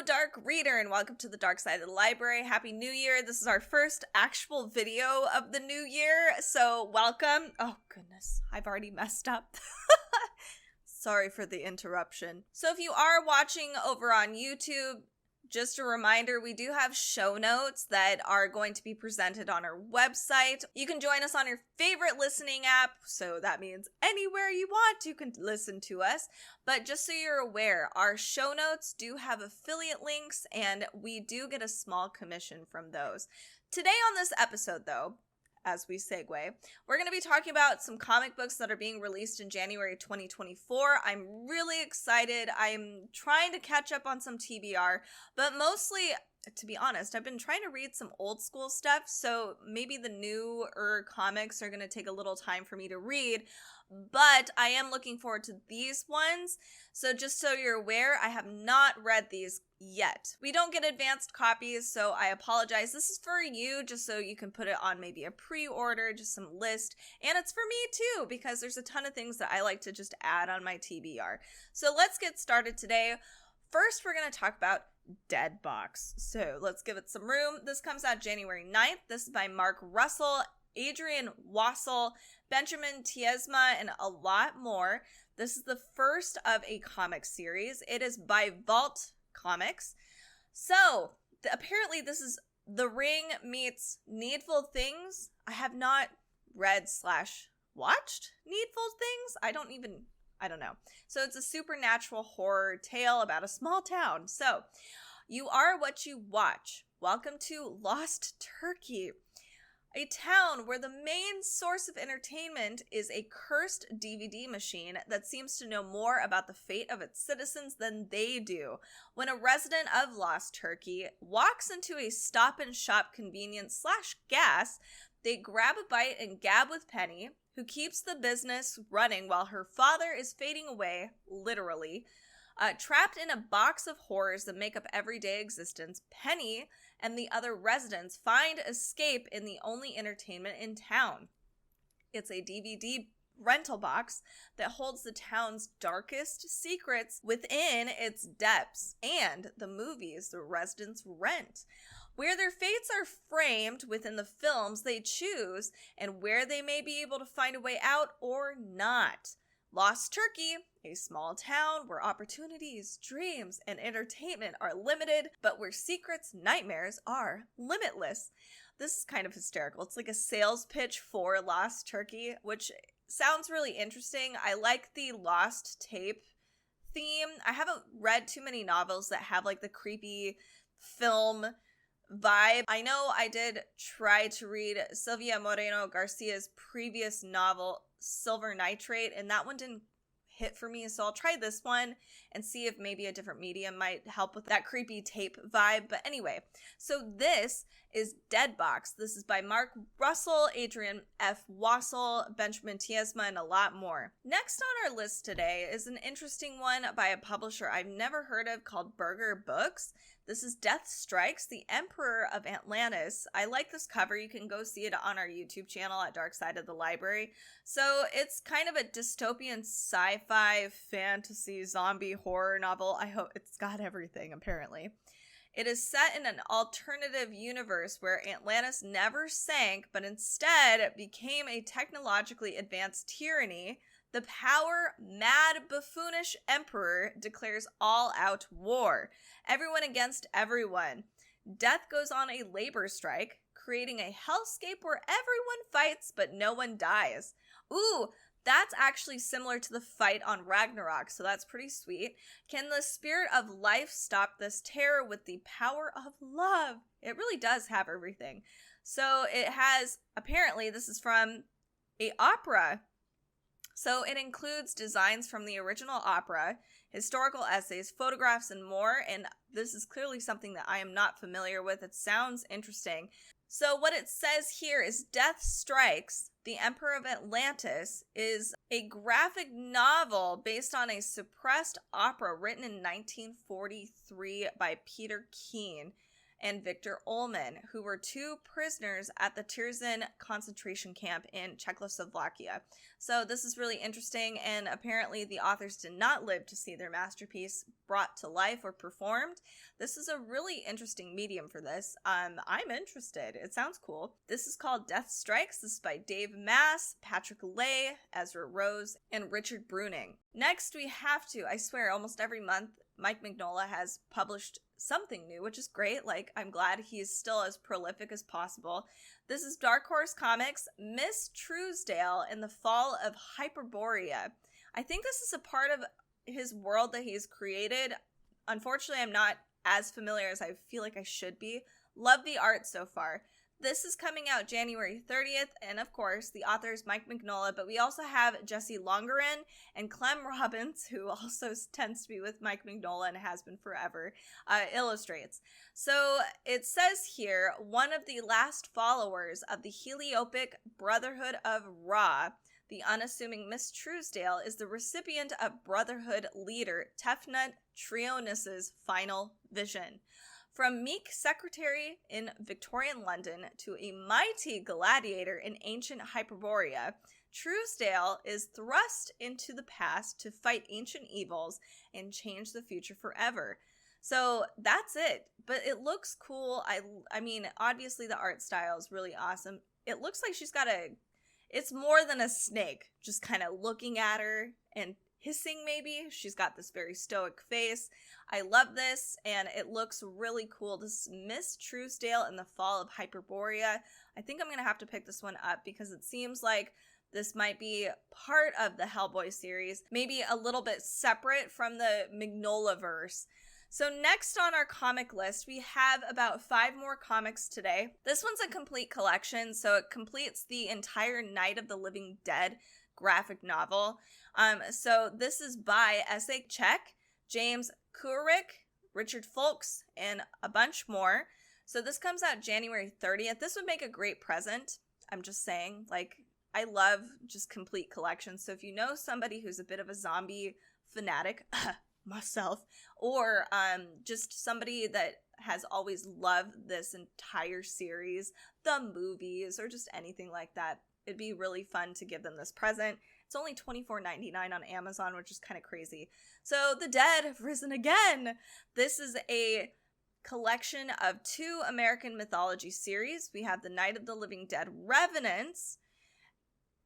Dark Reader, and welcome to the Dark Side of the Library. Happy New Year. This is our first actual video of the new year, so welcome. Oh goodness, I've already messed up. Sorry for the interruption. So if you are watching over on YouTube, just a reminder, we do have show notes that are going to be presented on our website. You can join us on your favorite listening app, so that means anywhere you want you can listen to us. But just so you're aware, our show notes do have affiliate links, and we do get a small commission from those. Today on this episode, though, as we segue, we're going to be talking about some comic books that are being released in January 2024. I'm really excited. I'm trying to catch up on some TBR, but mostly, to be honest, I've been trying to read some old school stuff, so maybe the newer comics are going to take a little time for me to read, but I am looking forward to these ones. So just so you're aware, I have not read these yet. We don't get advanced copies, so I apologize. This is for you, just so you can put it on maybe a pre-order, just some list. And it's for me too, because there's a ton of things that I like to just add on my TBR. So let's get started today. First, we're going to talk about Deadbox. So let's give it some room. This comes out January 9th. This is by Mark Russell, Adrian, Wassel, Benjamin Tiesma, and a lot more. This is the first of a comic series. It is by Vault Comics. So apparently this is The Ring meets Needful Things. I have not read/watched Needful Things. I don't know. So it's a supernatural horror tale about a small town. So you are what you watch. Welcome to Lost Turkey, a town where the main source of entertainment is a cursed DVD machine that seems to know more about the fate of its citizens than they do. When a resident of Lost Turkey walks into a stop-and-shop convenience/gas, they grab a bite and gab with Penny, who keeps the business running while her father is fading away, literally. Trapped in a box of horrors that make up everyday existence, Penny and the other residents find escape in the only entertainment in town. It's a DVD rental box that holds the town's darkest secrets within its depths, and the movies the residents rent, where their fates are framed within the films they choose, and where they may be able to find a way out or not. Lost Turkey, a small town where opportunities, dreams, and entertainment are limited, but where secrets, nightmares are limitless. This is kind of hysterical. It's like a sales pitch for Lost Turkey, which sounds really interesting. I like the Lost Tape theme. I haven't read too many novels that have like the creepy film vibe. I know I did try to read Silvia Moreno Garcia's previous novel, Silver Nitrate, and that one didn't hit for me, so I'll try this one and see if maybe a different medium might help with that creepy tape vibe. But anyway, so this is Deadbox. This is by Mark Russell, Adrian F. Wassel, Benjamin Tiesma, and a lot more. Next on our list today is an interesting one by a publisher I've never heard of called Burger Books. This is Death Strikes, the Emperor of Atlantis. I like this cover. You can go see it on our YouTube channel at Dark Side of the Library. So it's kind of a dystopian sci-fi fantasy zombie horror novel. I hope it's got everything, apparently. It is set in an alternative universe where Atlantis never sank, but instead became a technologically advanced tyranny. The mad, buffoonish emperor declares all-out war. Everyone against everyone. Death goes on a labor strike, creating a hellscape where everyone fights but no one dies. Ooh, that's actually similar to the fight on Ragnarok, so that's pretty sweet. Can the spirit of life stop this terror with the power of love? It really does have everything. So it has, apparently, this is from an opera. So it includes designs from the original opera, historical essays, photographs, and more. And this is clearly something that I am not familiar with. It sounds interesting. So what it says here is Death Strikes, the Emperor of Atlantis, is a graphic novel based on a suppressed opera written in 1943 by Peter Keane. and Victor Ullmann, who were 2 prisoners at the Tiesma concentration camp in Czechoslovakia. So this is really interesting, and apparently the authors did not live to see their masterpiece brought to life or performed. This is a really interesting medium for this. I'm interested. It sounds cool. This is called Death Strikes. This is by Dave Maass, Patrick Lay, Ezra Rose, and Richard Bruning. Next, we have to, I swear, almost every month, Mike Mignola has published something new, which is great. Like, I'm glad he's still as prolific as possible. This is Dark Horse Comics, Miss Truesdale in the Fall of Hyperborea. I think this is a part of his world that he's created. Unfortunately, I'm not as familiar as I feel like I should be. Love the art so far. This is coming out January 30th, and of course, the author is Mike Mignola, but we also have Jesse Lonergan and Clem Robbins, who also tends to be with Mike Mignola and has been forever, illustrates. So it says here, one of the last followers of the Heliopic Brotherhood of Ra, the unassuming Miss Truesdale, is the recipient of Brotherhood leader Tefnut Trionis's final vision. From meek secretary in Victorian London to a mighty gladiator in ancient Hyperborea, Truesdale is thrust into the past to fight ancient evils and change the future forever. So that's it, but it looks cool. I mean, obviously the art style is really awesome. It looks like she's got it's more than a snake, just kind of looking at her and hissing maybe. She's got this very stoic face. I love this, and it looks really cool. This is Miss Truesdale in the Fall of Hyperborea. I think I'm going to have to pick this one up because it seems like this might be part of the Hellboy series, maybe a little bit separate from the Mignola-verse. So next on our comic list, we have about 5 more comics today. This one's a complete collection, so it completes the entire Night of the Living Dead graphic novel. So this is by S.A. Czech, James Kuhoric, Richard Fowlks, and a bunch more. So this comes out January 30th. This would make a great present. I'm just saying, like, I love just complete collections. So if you know somebody who's a bit of a zombie fanatic, myself, or just somebody that has always loved this entire series, the movies, or just anything like that, it'd be really fun to give them this present. It's only $24.99 on Amazon, which is kind of crazy. So the dead have risen again. This is a collection of 2 American mythology series. We have the Night of the Living Dead Revenants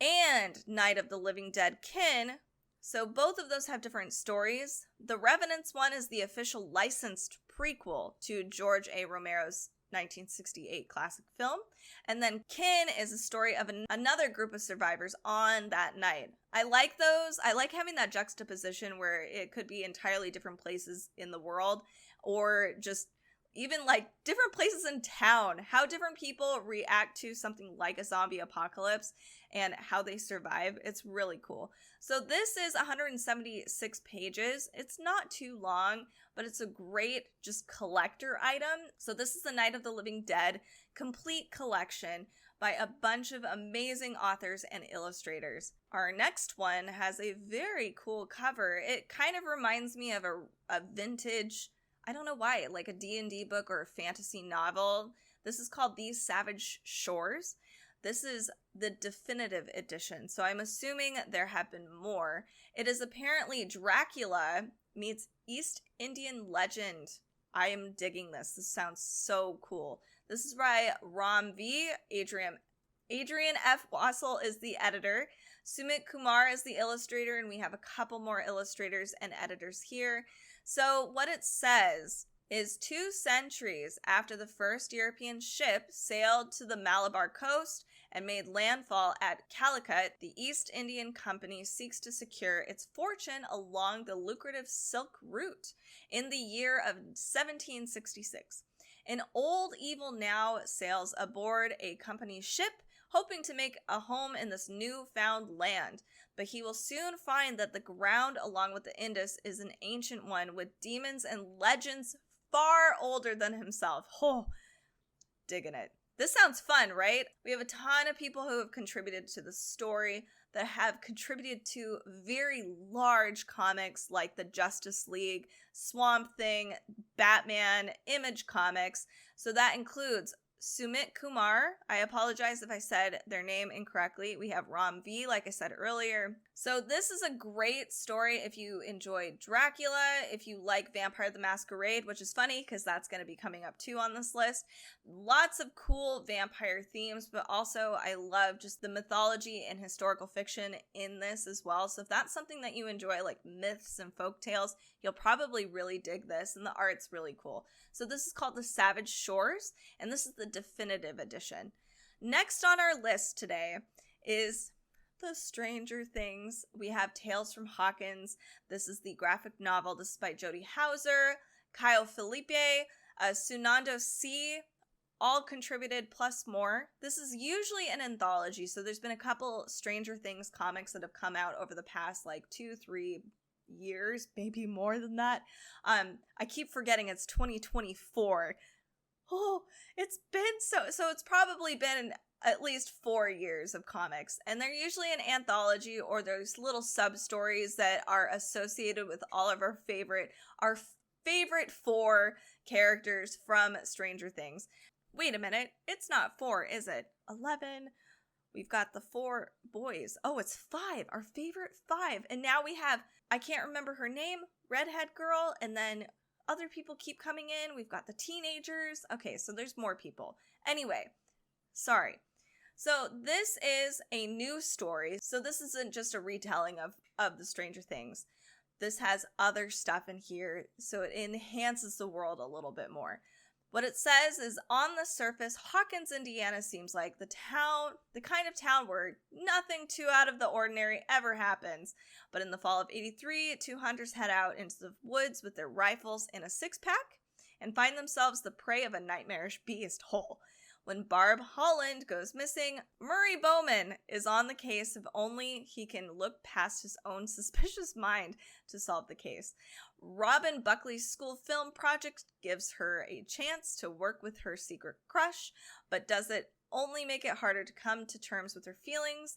and Night of the Living Dead Kin. So both of those have different stories. The Revenants one is the official licensed prequel to George A. Romero's 1968 classic film. And then Kin is a story of another group of survivors on that night. I like those. I like having that juxtaposition where it could be entirely different places in the world, or just even like different places in town, how different people react to something like a zombie apocalypse and how they survive. It's really cool. So this is 176 pages. It's not too long, but it's a great just collector item. So this is the Night of the Living Dead complete collection by a bunch of amazing authors and illustrators. Our next one has a very cool cover. It kind of reminds me of a vintage, I don't know why, like a D&D book or a fantasy novel. This is called These Savage Shores. This is the definitive edition, so I'm assuming there have been more. It is apparently Dracula meets East Indian legend. I am digging this. This sounds so cool. This is by Ram V. Adrian F. Wassel is the editor. Sumit Kumar is the illustrator, and we have a couple more illustrators and editors here. So what it says is 2 centuries after the first European ship sailed to the Malabar coast and made landfall at Calicut, the East Indian Company seeks to secure its fortune along the lucrative Silk Route in the year of 1766. An old evil now sails aboard a company ship, hoping to make a home in this newfound land, but he will soon find that the ground along with the Indus is an ancient one with demons and legends far older than himself. Oh, digging it. This sounds fun, right? We have a ton of people who have contributed to the story. that have contributed to very large comics like the Justice League, Swamp Thing, Batman, Image Comics. So that includes Sumit Kumar. I apologize if I said their name incorrectly. We have Ram V, like I said earlier. So this is a great story if you enjoy Dracula, if you like Vampire the Masquerade, which is funny because that's going to be coming up too on this list. Lots of cool vampire themes, but also I love just the mythology and historical fiction in this as well. So if that's something that you enjoy, like myths and folk tales, you'll probably really dig this, and the art's really cool. So this is called The Savage Shores, and this is the definitive edition. Next on our list today is the Stranger Things. We have Tales from Hawkins. This is the graphic novel. This is by Jody Houser, Caio Filipe, Sunando C, all contributed plus more. This is usually an anthology, so there's been a couple Stranger Things comics that have come out over the past like 2-3 years, maybe more than that. I keep forgetting it's 2024. Oh, it's been so it's probably been at least 4 years of comics, and they're usually an anthology or there's little sub-stories that are associated with all of our favorite 4 characters from Stranger Things. Wait a minute, it's not 4, is it? 11. We've got the 4 boys. Oh, it's 5, our favorite 5. And now we have, I can't remember her name, redhead girl, and then other people keep coming in. We've got the teenagers. Okay, so there's more people. Anyway, sorry. So this is a new story. So this isn't just a retelling of the Stranger Things. This has other stuff in here, so it enhances the world a little bit more. What it says is, on the surface, Hawkins, Indiana seems like the kind of town where nothing too out of the ordinary ever happens. But in the fall of '83, 2 hunters head out into the woods with their rifles in a 6-pack and find themselves the prey of a nightmarish beast. When Barb Holland goes missing, Murray Bowman is on the case if only he can look past his own suspicious mind to solve the case. Robin Buckley's school film project gives her a chance to work with her secret crush, but does it only make it harder to come to terms with her feelings?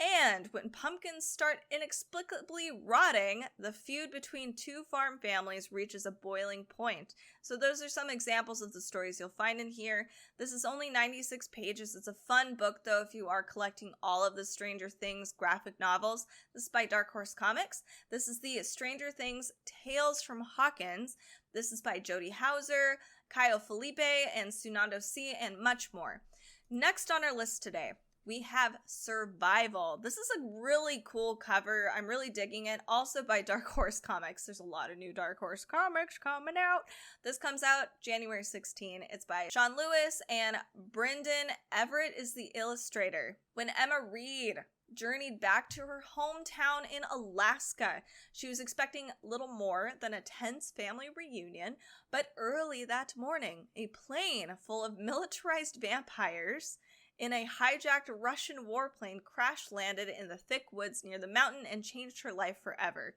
And when pumpkins start inexplicably rotting, the feud between 2 farm families reaches a boiling point. So those are some examples of the stories you'll find in here. This is only 96 pages. It's a fun book, though, if you are collecting all of the Stranger Things graphic novels. This is by Dark Horse Comics. This is the Stranger Things Tales from Hawkins. This is by Jody Houser, Caio Filipe, and Sunando C, and much more. Next on our list today, we have Survival. This is a really cool cover. I'm really digging it. Also by Dark Horse Comics. There's a lot of new Dark Horse comics coming out. This comes out January 16. It's by Sean Lewis, and Brendan Everett is the illustrator. When Emma Reed journeyed back to her hometown in Alaska, she was expecting little more than a tense family reunion, but early that morning, a plane full of militarized vampires in a hijacked Russian warplane crash-landed in the thick woods near the mountain and changed her life forever.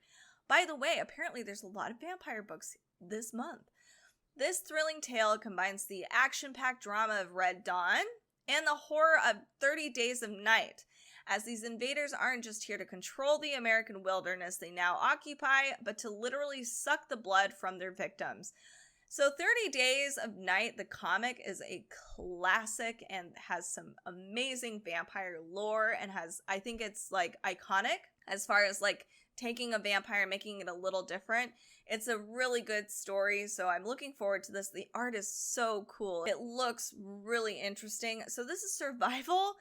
By the way, apparently there's a lot of vampire books this month. This thrilling tale combines the action-packed drama of Red Dawn and the horror of 30 Days of Night, as these invaders aren't just here to control the American wilderness they now occupy, but to literally suck the blood from their victims. So 30 Days of Night, the comic, is a classic and has some amazing vampire lore and I think it's like iconic as far as like taking a vampire and making it a little different. It's a really good story, so I'm looking forward to this. The art is so cool. It looks really interesting. So this is Survival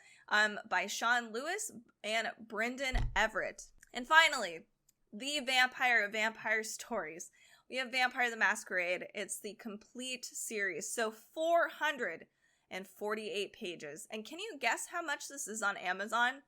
by Sean Lewis and Brendan Everett. And finally, the Vampire of Vampire Stories. We have Vampire the Masquerade. It's the complete series, so 448 pages. And can you guess how much this is on Amazon?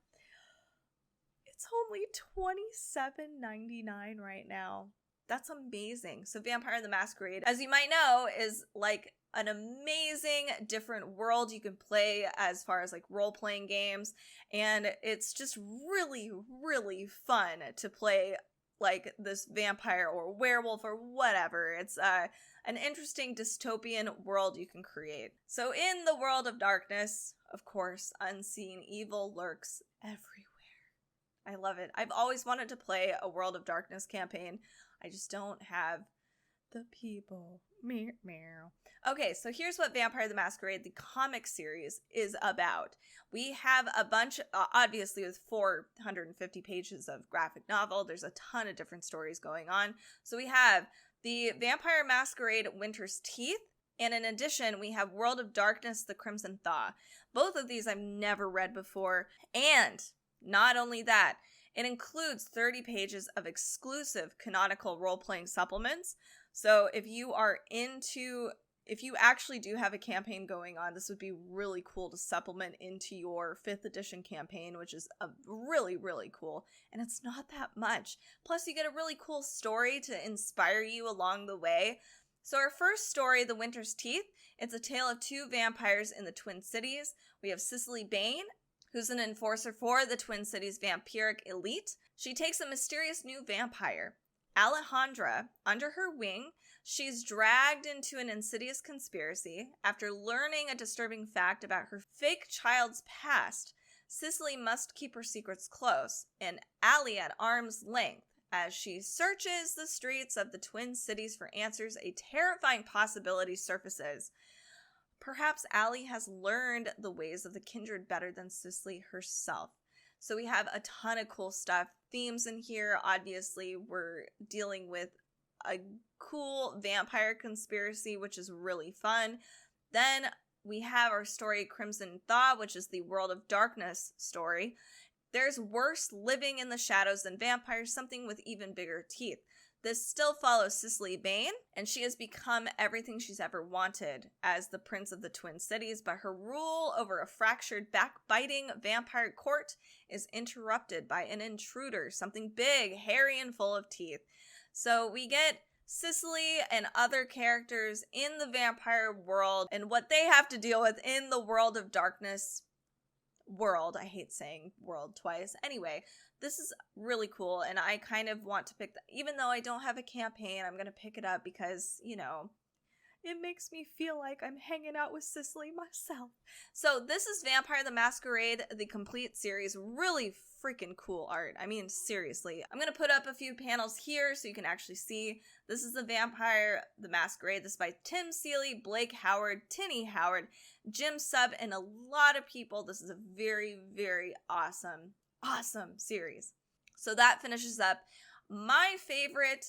It's only $27.99 right now. That's amazing. So Vampire the Masquerade, as you might know, is like an amazing different world you can play as far as like role-playing games. And it's just really, really fun to play like this vampire or werewolf or whatever. It's an interesting dystopian world you can create. So in the world of darkness, of course, unseen evil lurks everywhere. I love it. I've always wanted to play a World of Darkness campaign. I just don't have the people. Meow. Okay, so here's what Vampire the Masquerade, the comic series, is about. We have a bunch, obviously with 450 pages of graphic novel, there's a ton of different stories going on. So we have the Vampire Masquerade Winter's Teeth, and in addition, we have World of Darkness, The Crimson Thaw. Both of these I've never read before, and not only that, it includes 30 pages of exclusive canonical role-playing supplements. So if you actually do have a campaign going on, this would be really cool to supplement into your 5th edition campaign, which is really, really cool. And it's not that much. Plus, you get a really cool story to inspire you along the way. So our first story, The Winter's Teeth, it's a tale of 2 vampires in the Twin Cities. We have Cicely Bain, who's an enforcer for the Twin Cities vampiric elite. She takes a mysterious new vampire, Alejandra, under her wing. She's dragged into an insidious conspiracy. After learning a disturbing fact about her fake child's past, Cicely must keep her secrets close, and Allie at arm's length. As she searches the streets of the Twin Cities for answers, a terrifying possibility surfaces. Perhaps Allie has learned the ways of the kindred better than Cicely herself. So we have a ton of cool stuff. Themes in here, obviously, we're dealing with a cool vampire conspiracy, which is really fun. Then we have our story Crimson Thaw, which is the World of Darkness story. There's worse living in the shadows than vampires, something with even bigger teeth. This still follows Cicely Bain, and she has become everything she's ever wanted as the Prince of the Twin Cities, but her rule over a fractured, backbiting vampire court is interrupted by an intruder, something big, hairy, and full of teeth. So we get Cicely and other characters in the vampire world and what they have to deal with in the World of Darkness world. I hate saying world twice. Anyway, this is really cool, and I kind of want to pick that. Even though I don't have a campaign, I'm going to pick it up because, you know, it makes me feel like I'm hanging out with Cicely myself. So this is Vampire the Masquerade, the complete series. Really freaking cool art. I mean, seriously. I'm going to put up a few panels here so you can actually see. This is the Vampire the Masquerade. This is by Tim Seeley, Blake Howard, Tinny Howard, Jim Sub, and a lot of people. This is a very, very awesome series. So that finishes up my favorite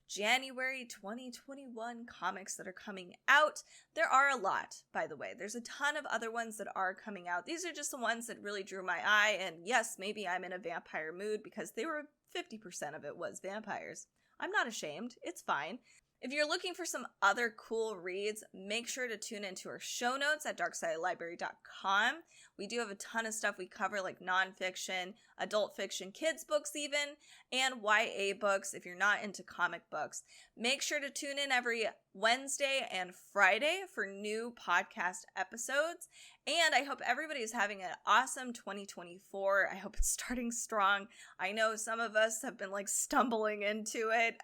January 2021 comics that are coming out. There are a lot, by the way. There's a ton of other ones that are coming out. These are just the ones that really drew my eye, and yes, maybe I'm in a vampire mood because they were 50% of it was vampires. I'm not ashamed. It's fine. If you're looking for some other cool reads, make sure to tune into our show notes at darksidelibrary.com. We do have a ton of stuff we cover, like nonfiction, adult fiction, kids books even, and YA books if you're not into comic books. Make sure to tune in every Wednesday and Friday for new podcast episodes. And I hope everybody is having an awesome 2024. I hope it's starting strong. I know some of us have been like stumbling into it.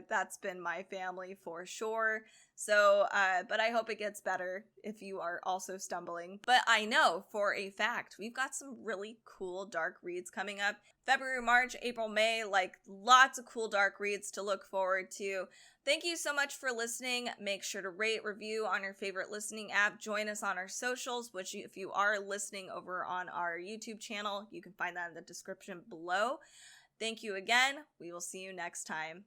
That's been my family for sure. So, but I hope it gets better if you are also stumbling. But I know for a fact, we've got some really cool dark reads coming up. February, March, April, May, like lots of cool dark reads to look forward to. Thank you so much for listening. Make sure to rate, review on your favorite listening app. Join us on our socials, which if you are listening over on our YouTube channel, you can find that in the description below. Thank you again. We will see you next time.